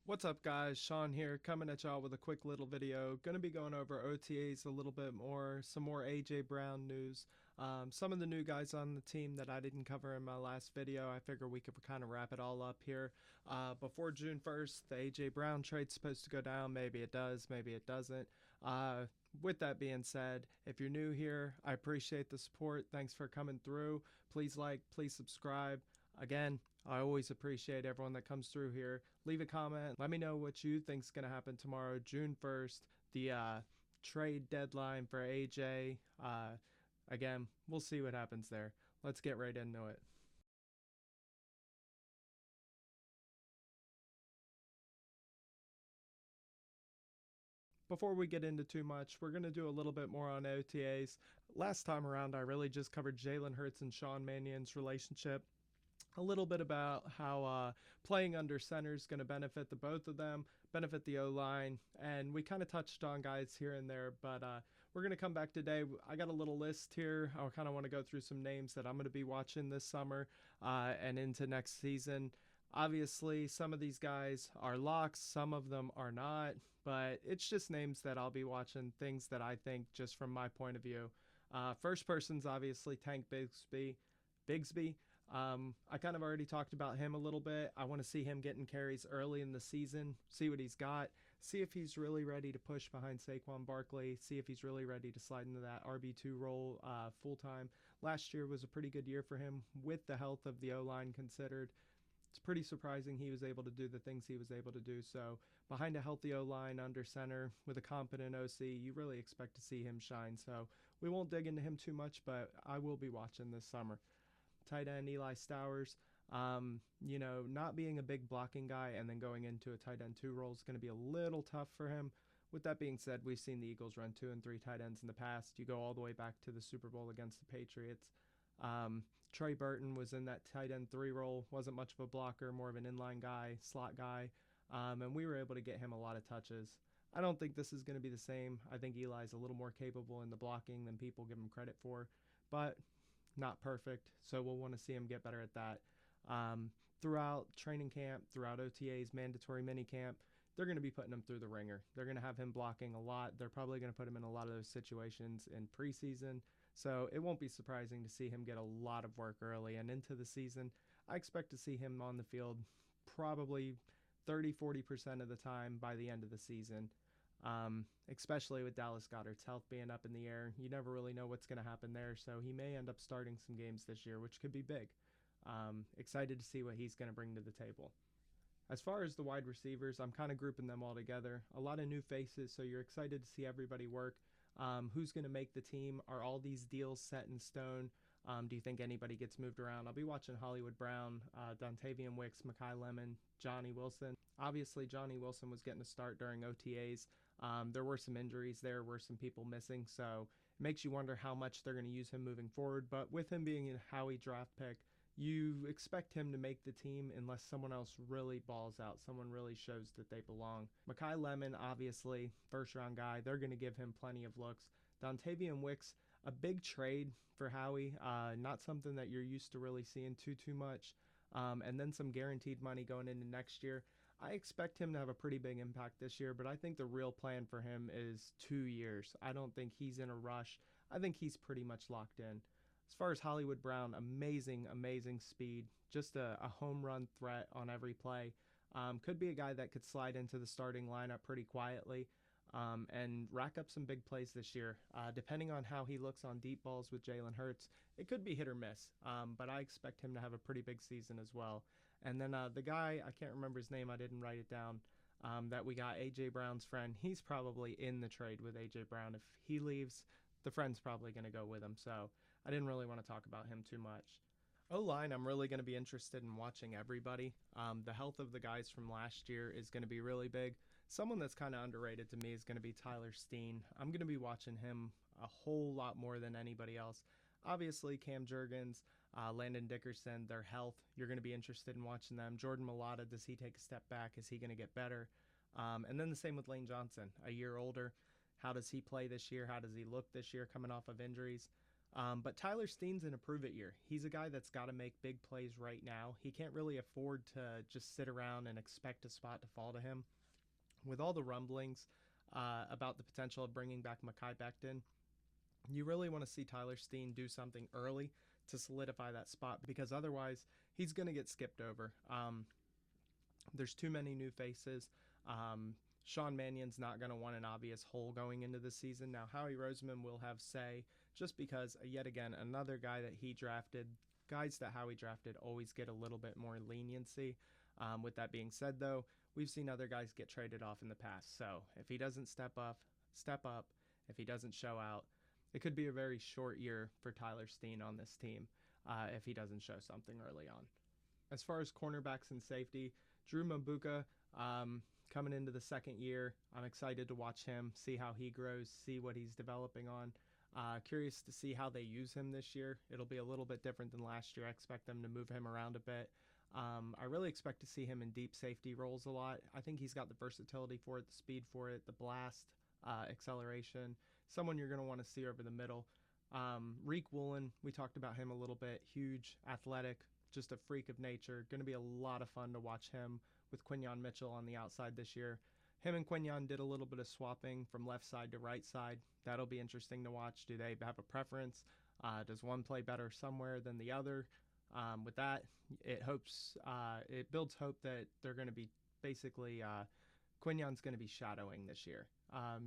What's up, guys? Sean here, coming at y'all with a quick little video. Gonna be going over OTAs a little bit more, some more AJ Brown news, some of the new guys on the team that I didn't cover in my last video. I figure we could kind of wrap it all up here. Before June 1st, the AJ Brown trade's supposed to go down. Maybe it does, maybe it doesn't. With that being said, if you're new here, I appreciate the support. Thanks for coming through. Please like, please subscribe. Again, I always appreciate everyone that comes through here. Leave a comment. Let me know what you think's going to happen tomorrow, June 1st, the trade deadline for AJ. Again, we'll see what happens there. Let's get right into it. Before we get into too much, we're going to do a little bit more on OTAs. Last time around, I really just covered Jalen Hurts and Sean Mannion's relationship. A little bit about how playing under center is going to benefit the both of them, benefit the O-line, and we kind of touched on guys here and there, but we're going to come back today. I got a little list here. I kind of want to go through some names that I'm going to be watching this summer and into next season. Obviously, some of these guys are locks, some of them are not, but it's just names that I'll be watching, things that I think just from my point of view. First person's obviously Tank Bigsby. I kind of already talked about him a little bit. I want to see him getting carries early in the season, see what he's got, see if he's really ready to push behind Saquon Barkley, see if he's really ready to slide into that RB2 role full time. Last year was a pretty good year for him with the health of the O-line considered. It's pretty surprising he was able to do the things he was able to do. So, behind a healthy O-line under center with a competent OC, you really expect to see him shine. So, we won't dig into him too much, but I will be watching this summer. Tight end Eli Stowers. Not being a big blocking guy and then going into a tight end 2 role is going to be a little tough for him. With that being said, we've seen the Eagles run 2 and 3 tight ends in the past. You go all the way back to the Super Bowl against the Patriots. Trey Burton was in that tight end 3 role, wasn't much of a blocker, more of an inline guy, slot guy, and we were able to get him a lot of touches. I don't think this is going to be the same. I think Eli's a little more capable in the blocking than people give him credit for, but not perfect, so we'll want to see him get better at that. Throughout training camp, throughout OTAs, mandatory minicamp, they're going to be putting him through the ringer. They're going to have him blocking a lot. They're probably going to put him in a lot of those situations in preseason. So it won't be surprising to see him get a lot of work early and into the season. I expect to see him on the field probably 30-40% of the time by the end of the season. Especially with Dallas Goedert's health being up in the air. You never really know what's going to happen there, so he may end up starting some games this year, which could be big. Excited to see what he's going to bring to the table. As far as the wide receivers, I'm kind of grouping them all together. A lot of new faces, so you're excited to see everybody work. Who's going to make the team? Are all these deals set in stone? Do you think anybody gets moved around? I'll be watching Hollywood Brown, Dontavian Wicks, Makai Lemon, Johnny Wilson. Obviously, Johnny Wilson was getting a start during OTAs. There were some injuries, there were some people missing, so it makes you wonder how much they're going to use him moving forward. But with him being a Howie draft pick, you expect him to make the team unless someone else really balls out, someone really shows that they belong. Makai Lemon, obviously, first round guy, they're going to give him plenty of looks. Dontavian Wicks, a big trade for Howie, not something that you're used to really seeing too much. And then some guaranteed money going into next year. I expect him to have a pretty big impact this year, but I think the real plan for him is 2 years. I don't think he's in a rush. I think he's pretty much locked in. As far as Hollywood Brown, amazing speed, just a home run threat on every play. Could be a guy that could slide into the starting lineup pretty quietly and rack up some big plays this year. Depending on how he looks on deep balls with Jalen Hurts, it could be hit or miss, but I expect him to have a pretty big season as well. And then the guy, I can't remember his name, I didn't write it down, that we got, A.J. Brown's friend, he's probably in the trade with A.J. Brown. If he leaves, the friend's probably going to go with him, so I didn't really want to talk about him too much. O-line, I'm really going to be interested in watching everybody. The health of the guys from last year is going to be really big. Someone that's kind of underrated to me is going to be Tyler Steen. I'm going to be watching him a whole lot more than anybody else. Obviously, Cam Jurgens, Landon Dickerson, their health, you're going to be interested in watching them. Jordan Mailata, does he take a step back? Is he going to get better? And then the same with Lane Johnson, a year older. How does he play this year? How does he look this year coming off of injuries? But Tyler Steen's in a prove it year. He's a guy that's got to make big plays right now. He can't really afford to just sit around and expect a spot to fall to him. With all the rumblings about the potential of bringing back Mekhi Becton, you really want to see Tyler Steen do something early to solidify that spot, because otherwise he's going to get skipped over. There's too many new faces. Sean Mannion's not going to want an obvious hole going into the season. Now, Howie Roseman will have say, just because, yet again, another guy that he drafted. Guys that Howie drafted always get a little bit more leniency. With that being said, though, we've seen other guys get traded off in the past. So if he doesn't step up, if he doesn't show out, it could be a very short year for Tyler Steen on this team if he doesn't show something early on. As far as cornerbacks and safety, Drew Mambuka, coming into the second year, I'm excited to watch him, see how he grows, see what he's developing on. Curious to see how they use him this year. It'll be a little bit different than last year. I expect them to move him around a bit. I really expect to see him in deep safety roles a lot. I think he's got the versatility for it, the speed for it, the blast, acceleration. Someone you're going to want to see over the middle. Reek Woolen, we talked about him a little bit. Huge, athletic, just a freak of nature. Going to be a lot of fun to watch him with Quinyon Mitchell on the outside this year. Him and Quinyon did a little bit of swapping from left side to right side. That'll be interesting to watch. Do they have a preference? Does one play better somewhere than the other? With that, it builds hope that they're going to be basically Quinyon's going to be shadowing this year.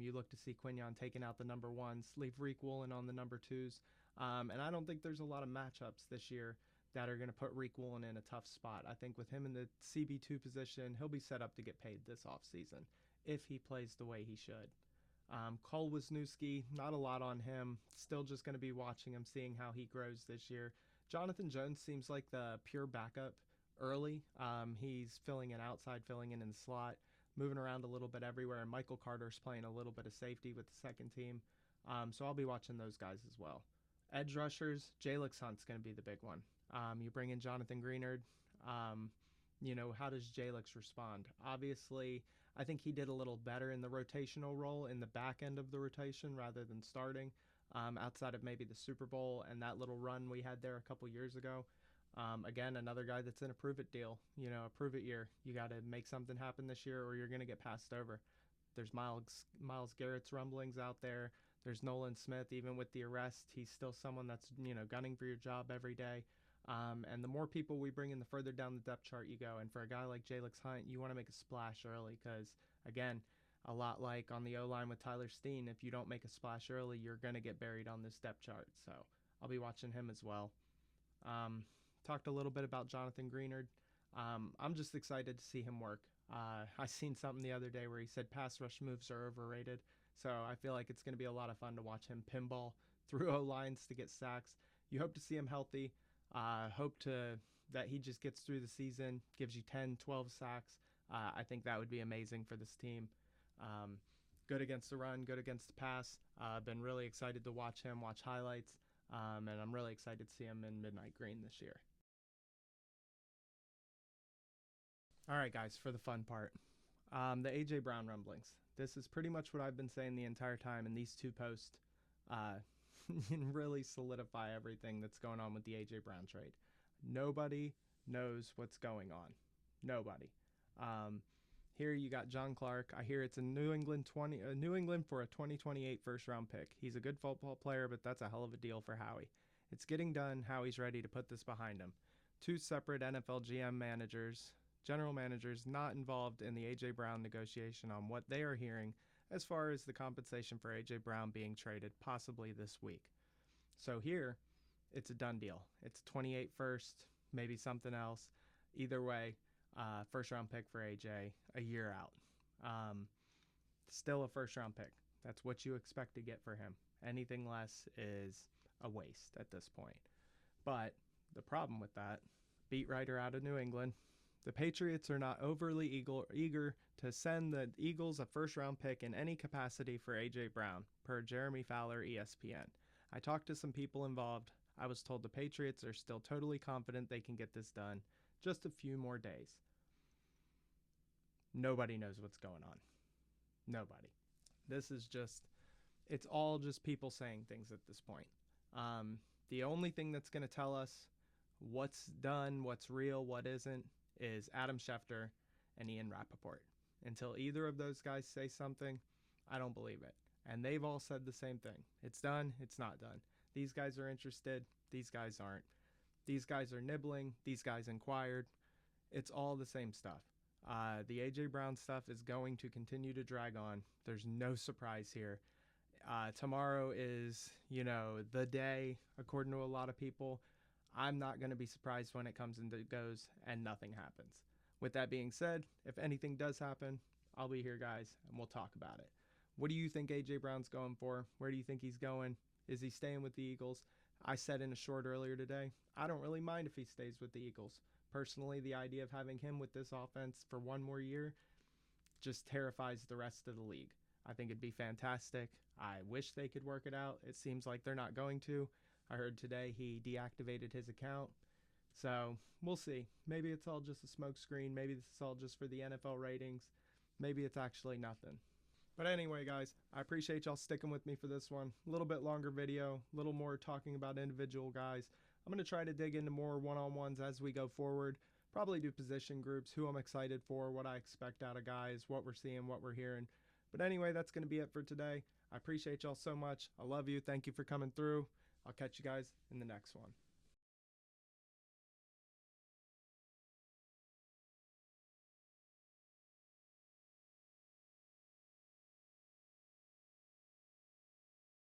You look to see Quinyon taking out the number ones, leave Reek Woolen on the number twos, and I don't think there's a lot of matchups this year that are going to put Reek Woolen in a tough spot. I think with him in the CB2 position, he'll be set up to get paid this offseason if he plays the way he should. Cole Wisniewski, not a lot on him. Still just going to be watching him, seeing how he grows this year. Jonathan Jones seems like the pure backup early. He's filling in outside, filling in the slot, moving around a little bit everywhere. And Michael Carter's playing a little bit of safety with the second team. So I'll be watching those guys as well. Edge rushers, Jalix Hunt's going to be the big one. You bring in Jonathan Greenard. How does Jalix respond? Obviously, I think he did a little better in the rotational role in the back end of the rotation rather than starting, outside of maybe the Super Bowl and that little run we had there a couple years ago. Again, another guy that's in a prove-it deal, a prove-it year. You got to make something happen this year or you're going to get passed over. There's Myles Garrett's rumblings out there. There's Nolan Smith. Even with the arrest, he's still someone that's, gunning for your job every day. And the more people we bring in, the further down the depth chart you go. And for a guy like Jalix Hunt, you want to make a splash early because, again, a lot like on the O-line with Tyler Steen, if you don't make a splash early, you're going to get buried on this depth chart. So I'll be watching him as well. Talked a little bit about Jonathan Greenard. I'm just excited to see him work. I seen something the other day where he said pass rush moves are overrated. So I feel like it's going to be a lot of fun to watch him pinball through O-lines to get sacks. You hope to see him healthy. That he just gets through the season, gives you 10, 12 sacks. I think that would be amazing for this team. Good against the run, good against the pass. Been really excited to watch him, watch highlights, and I'm really excited to see him in Midnight Green this year. All right, guys, for the fun part. The A.J. Brown rumblings. This is pretty much what I've been saying the entire time, and these two posts really solidify everything that's going on with the A.J. Brown trade. Nobody knows what's going on. Nobody. Here you got John Clark. I hear it's a New England for a 2028 first round pick. He's a good football player, but that's a hell of a deal for Howie. It's getting done. Howie's ready to put this behind him. Two separate NFL general managers not involved in the A.J. Brown negotiation on what they are hearing as far as the compensation for A.J. Brown being traded possibly this week. So here, it's a done deal. It's 28 first, maybe something else. Either way, first round pick for A.J. a year out. Still a first round pick. That's what you expect to get for him. Anything less is a waste at this point. But the problem with that, beat writer out of New England, the Patriots are not overly eager to send the Eagles a first-round pick in any capacity for A.J. Brown, per Jeremy Fowler, ESPN. I talked to some people involved. I was told the Patriots are still totally confident they can get this done. Just a few more days. Nobody knows what's going on. Nobody. It's all just people saying things at this point. Um, the only thing that's going to tell us what's done, what's real, what isn't, is Adam Schefter and Ian Rappaport. Until either of those guys say something, I don't believe it. And they've all said the same thing. It's done, it's not done. These guys are interested, these guys aren't. These guys are nibbling, these guys inquired. It's all the same stuff. The AJ Brown stuff is going to continue to drag on. There's no surprise here. Tomorrow is, the day, according to a lot of people. I'm not going to be surprised when it comes and goes and nothing happens. With that being said, if anything does happen, I'll be here, guys, and we'll talk about it. What do you think AJ Brown's going for? Where do you think he's going? Is he staying with the Eagles? I said in a short earlier today, I don't really mind if he stays with the Eagles. Personally, the idea of having him with this offense for one more year just terrifies the rest of the league. I think it'd be fantastic. I wish they could work it out. It seems like they're not going to. I heard today he deactivated his account. So we'll see. Maybe it's all just a smokescreen. Maybe this is all just for the NFL ratings. Maybe it's actually nothing. But anyway, guys, I appreciate y'all sticking with me for this one. A little bit longer video, a little more talking about individual guys. I'm going to try to dig into more one-on-ones as we go forward. Probably do position groups, who I'm excited for, what I expect out of guys, what we're seeing, what we're hearing. But anyway, that's going to be it for today. I appreciate y'all so much. I love you. Thank you for coming through. I'll catch you guys in the next one.